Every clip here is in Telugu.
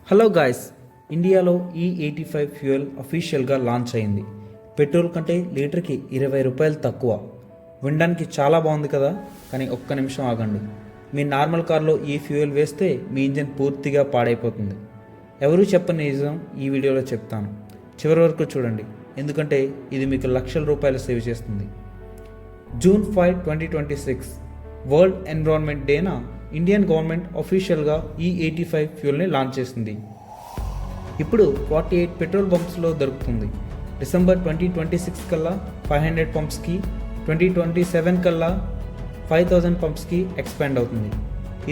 హలో గాయ్స్, ఇండియాలో E85 ఫ్యూయల్ అఫీషియల్గా లాంచ్ అయింది. పెట్రోల్ కంటే లీటర్కి 20 రూపాయలు తక్కువ. వినడానికి చాలా బాగుంది కదా, కానీ ఒక్క నిమిషం ఆగండి. మీ నార్మల్ కార్లో ఈ ఫ్యూయల్ వేస్తే మీ ఇంజిన్ పూర్తిగా పాడైపోతుంది. ఎవరూ చెప్పని నిజం ఈ వీడియోలో చెప్తాను. చివరి వరకు చూడండి, ఎందుకంటే ఇది మీకు లక్షల రూపాయలు సేవ్ చేస్తుంది. జూన్ 5, 2026 వరల్డ్ ఎన్విరాన్మెంట్ డేన ఇండియన్ గవర్నమెంట్ అఫీషియల్గా E85 ఫ్యూయల్ని లాంచ్ చేసింది. ఇప్పుడు 48 పెట్రోల్ బంప్స్లో దొరుకుతుంది. డిసెంబర్ 2026 కల్లా 500 పంప్స్కి, 2027 కల్లా 5000 పంప్స్కి ఎక్స్పాండ్ అవుతుంది.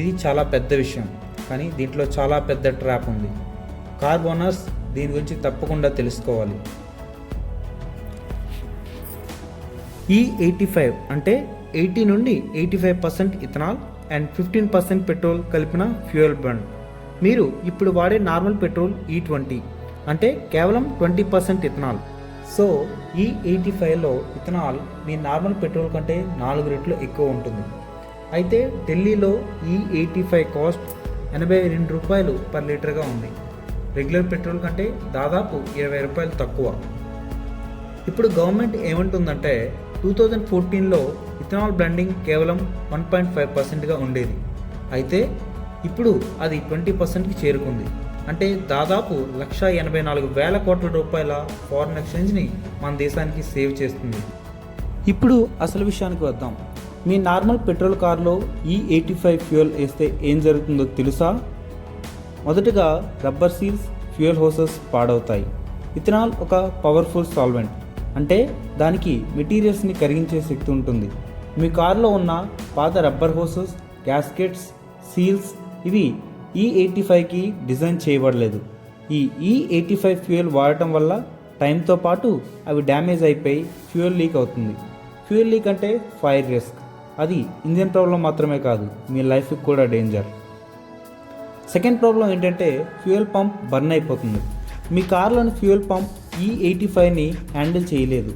ఇది చాలా పెద్ద విషయం, కానీ దీంట్లో చాలా పెద్ద ట్రాప్ ఉంది. కార్ ఓనర్స్ దీని గురించి తప్పకుండా తెలుసుకోవాలి. E85 అంటే 80 నుండి 85% ఇథనాల్ అండ్ 15% పెట్రోల్ కలిపిన ఫ్యూయల్ బ్లెండ్. మీరు ఇప్పుడు వాడే నార్మల్ పెట్రోల్ E20 అంటే కేవలం 20% ఇథనాల్. సో E85లో ఇథనాల్ మీ నార్మల్ పెట్రోల్ కంటే 4 రెట్లు ఎక్కువ ఉంటుంది. అయితే ఢిల్లీలో E85 కాస్ట్ 82 రూపాయలు పర్ లీటర్గా ఉంది. రెగ్యులర్ పెట్రోల్ కంటే దాదాపు 20 రూపాయలు తక్కువ. ఇప్పుడు గవర్నమెంట్ ఏమంటుందంటే 2014లో ఇథనాల్ బ్లెండింగ్ కేవలం 1.5%గా ఉండేది. అయితే ఇప్పుడు అది 20%కి చేరుకుంది. అంటే దాదాపు 184,000 కోట్ల రూపాయల ఫారిన్ ఎక్స్చేంజ్ని మన దేశానికి సేవ్ చేస్తుంది. ఇప్పుడు అసలు విషయానికి వద్దాం. మీ నార్మల్ పెట్రోల్ కార్లో E85 ఫ్యూయల్ వేస్తే ఏం జరుగుతుందో తెలుసా? మొదటగా రబ్బర్ సీల్స్, ఫ్యూయల్ హోసెస్ పాడవుతాయి. ఇథనాల్ ఒక పవర్ఫుల్ సాల్వెంట్, అంటే దానికి మెటీరియల్స్ని కరిగించే శక్తి ఉంటుంది. మీ కారులో ఉన్న పాత రబ్బర్ హోసెస్, గ్యాస్కెట్స్, సీల్స్ ఇవి E85కి డిజైన్ చేయబడలేదు. ఈ E85 ఫ్యూయల్ వాడటం వల్ల టైంతో పాటు అవి డ్యామేజ్ అయిపోయి ఫ్యూయల్ లీక్ అవుతుంది. ఫ్యూయల్ లీక్ అంటే ఫైర్ రిస్క్. అది ఇంజిన్ ప్రాబ్లం మాత్రమే కాదు, మీ లైఫ్కి కూడా డేంజర్. సెకండ్ ప్రాబ్లం ఏంటంటే ఫ్యూయల్ పంప్ బర్న్ అయిపోతుంది. మీ కార్లోని ఫ్యూయల్ పంప్ E85ని హ్యాండిల్ చేయలేదు.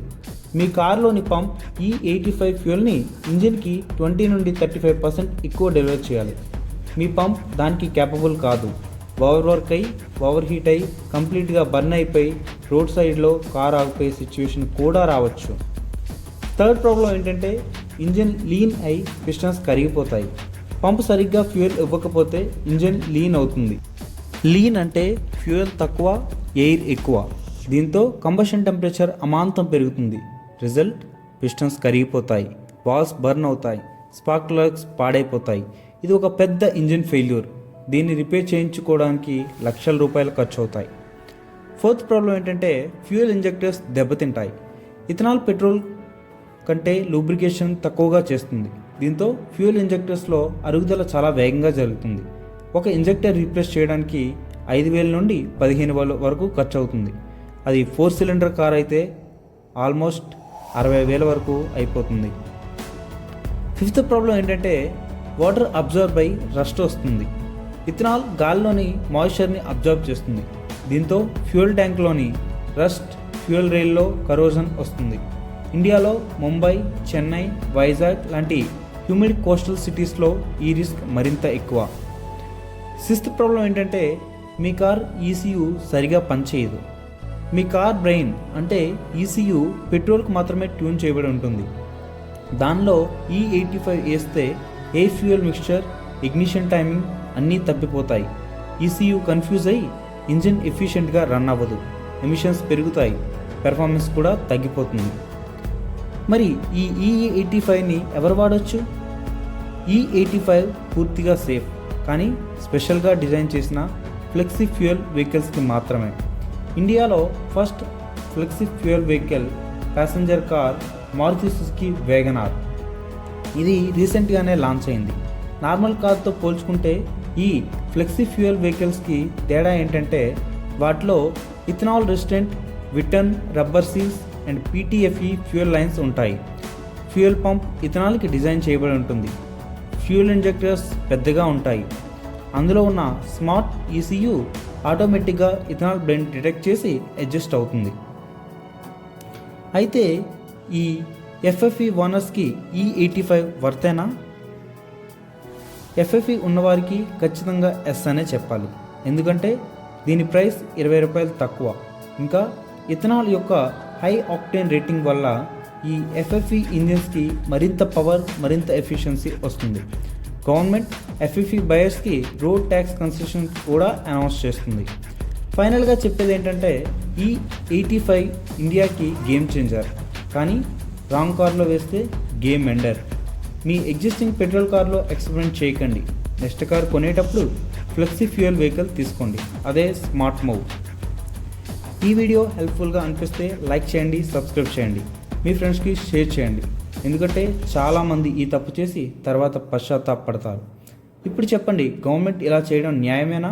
మీ కార్లోని పంప్ E85 ఫ్యూయల్ని ఇంజిన్కి 20 నుండి 35% ఎక్కువ డెలివర్ చేయాలి. మీ పంప్ దానికి క్యాపబుల్ కాదు. ఓవర్ వర్క్ అయి, ఓవర్ హీట్ అయి, కంప్లీట్గా బర్న్ అయిపోయి రోడ్ సైడ్లో కార్ ఆగిపోయే సిచ్యువేషన్ కూడా రావచ్చు. థర్డ్ ప్రాబ్లం ఏంటంటే ఇంజిన్ లీన్ అయి పిస్టన్స్ కరిగిపోతాయి. పంప్ సరిగ్గా ఫ్యూయల్ ఇవ్వకపోతే ఇంజిన్ లీన్ అవుతుంది. లీన్ అంటే ఫ్యూయల్ తక్కువ, ఎయిర్ ఎక్కువ. దీంతో కంబషన్ టెంపరేచర్ అమాంతం పెరుగుతుంది. రిజల్ట్ పిస్టన్స్ కరిగిపోతాయి, వాల్వ్స్ బర్న్ అవుతాయి, స్పార్క్ ప్లగ్స్ పాడైపోతాయి. ఇది ఒక పెద్ద ఇంజిన్ ఫెయిల్యూర్. దీన్ని రిపేర్ చేయించుకోవడానికి లక్షల రూపాయలు ఖర్చు అవుతాయి. ఫోర్త్ ప్రాబ్లం ఏంటంటే ఫ్యూయల్ ఇంజెక్టర్స్ దెబ్బతింటాయి. ఇథనాల్ పెట్రోల్ కంటే లూబ్రికేషన్ తక్కువగా చేస్తుంది. దీంతో ఫ్యూయల్ ఇంజెక్టర్స్లో అరుగుదల చాలా వేగంగా జరుగుతుంది. ఒక ఇంజెక్టర్ రీప్లేస్ చేయడానికి 5,000 నుండి 15,000 వరకు ఖర్చు అవుతుంది. అది 4 సిలిండర్ కార్ అయితే ఆల్మోస్ట్ 60,000 వరకు అయిపోతుంది. ఫిఫ్త్ ప్రాబ్లం ఏంటంటే వాటర్ అబ్జర్వ్ అయి రస్ట్ వస్తుంది. ఇథనాల్ గాలిలోని మాయిశ్చర్ని అబ్జర్వ్ చేస్తుంది. దీంతో ఫ్యూయల్ ట్యాంక్లోని రస్ట్, ఫ్యూయల్ రైల్లో కరోజన్ వస్తుంది. ఇండియాలో ముంబై, చెన్నై, వైజాగ్ లాంటి హ్యూమిడ్ కోస్టల్ సిటీస్లో ఈ రిస్క్ మరింత ఎక్కువ. సిక్స్త్ ప్రాబ్లం ఏంటంటే మీ కార్ ECU సరిగా పనిచేయదు. మీ కార్ బ్రెయిన్ అంటే ECU పెట్రోల్కి మాత్రమే ట్యూన్ చేయబడి ఉంటుంది. దానిలో E85 వేస్తే air fuel mixture, ignition timing అన్నీ తప్పిపోతాయి. ECU కన్ఫ్యూజ్ అయ్యి ఇంజిన్ ఎఫిషియెంట్గా రన్ అవ్వదు. ఎమిషన్స్ పెరుగుతాయి, పెర్ఫార్మెన్స్ కూడా తగ్గిపోతుంది. మరి ఈ E85ని ఎవరు వాడచ్చు? E85 పూర్తిగా సేఫ్, కానీ స్పెషల్గా డిజైన్ చేసిన ఫ్లెక్సీ ఫ్యూయల్ వెహికల్స్కి మాత్రమే. ఇండియాలో first flexi fuel vehicle passenger car Maruti Suzuki WagonR. ఇది రీసెంట్గానే లాంచ్ అయింది. నార్మల్ కార్తో పోల్చుకుంటే ఈ ఫ్లెక్సీ ఫ్యూయల్ వెహికల్స్కి తేడా ఏంటంటే వాటిలో ethanol resistant Viton, rubber seals and PTFE fuel lines ఉంటాయి. ఫ్యూయల్ పంప్ ఇథనాల్కి డిజైన్ చేయబడి ఉంటుంది. ఫ్యూయల్ ఇంజెక్టర్స్ పెద్దగా ఉంటాయి. అందులో ఉన్న స్మార్ట్ ECU ఆటోమేటిక్గా ఇథనాల్ బ్లెండ్ డిటెక్ట్ చేసి అడ్జస్ట్ అవుతుంది. అయితే ఈ FFE ఓనర్స్కి E85 వర్తేనా? FFE ఉన్నవారికి ఖచ్చితంగా ఎస్ అనే చెప్పాలి. ఎందుకంటే దీని ప్రైస్ 20 రూపాయలు తక్కువ. ఇంకా ఇథనాల్ యొక్క హై ఆక్టేన్ రేటింగ్ వల్ల ఈ ఎఫ్ఎఫ్ఈ ఇంజిన్స్కి మరింత పవర్, మరింత ఎఫిషియన్సీ వస్తుంది. గవర్నమెంట్ ఎఫ్ఎఫ్ఈ బయర్స్కి రోడ్ ట్యాక్స్ కన్సెషన్ కూడా అనౌన్స్ చేస్తుంది. ఫైనల్గా చెప్పేది ఏంటంటే ఈ 85 ఇండియాకి గేమ్ చేంజర్, కానీ రాంగ్ కార్లో వేస్తే గేమ్ ఎండర్. మీ ఎగ్జిస్టింగ్ పెట్రోల్ కార్లో ఎక్స్పెరిమెంట్ చేయకండి. నెక్స్ట్ కార్ కొనేటప్పుడు ఫ్లెక్సీ ఫ్యూయల్ వెహికల్ తీసుకోండి. అదే స్మార్ట్ మూవ్. ఈ వీడియో హెల్ప్ఫుల్గా అనిపిస్తే లైక్ చేయండి, సబ్స్క్రైబ్ చేయండి, మీ ఫ్రెండ్స్కి షేర్ చేయండి. ఎందుకంటే చాలామంది ఈ తప్పు చేసి తర్వాత పశ్చాత్తాపడతారు. ఇప్పుడు చెప్పండి, గవర్నమెంట్ ఇలా చేయడం న్యాయమేనా?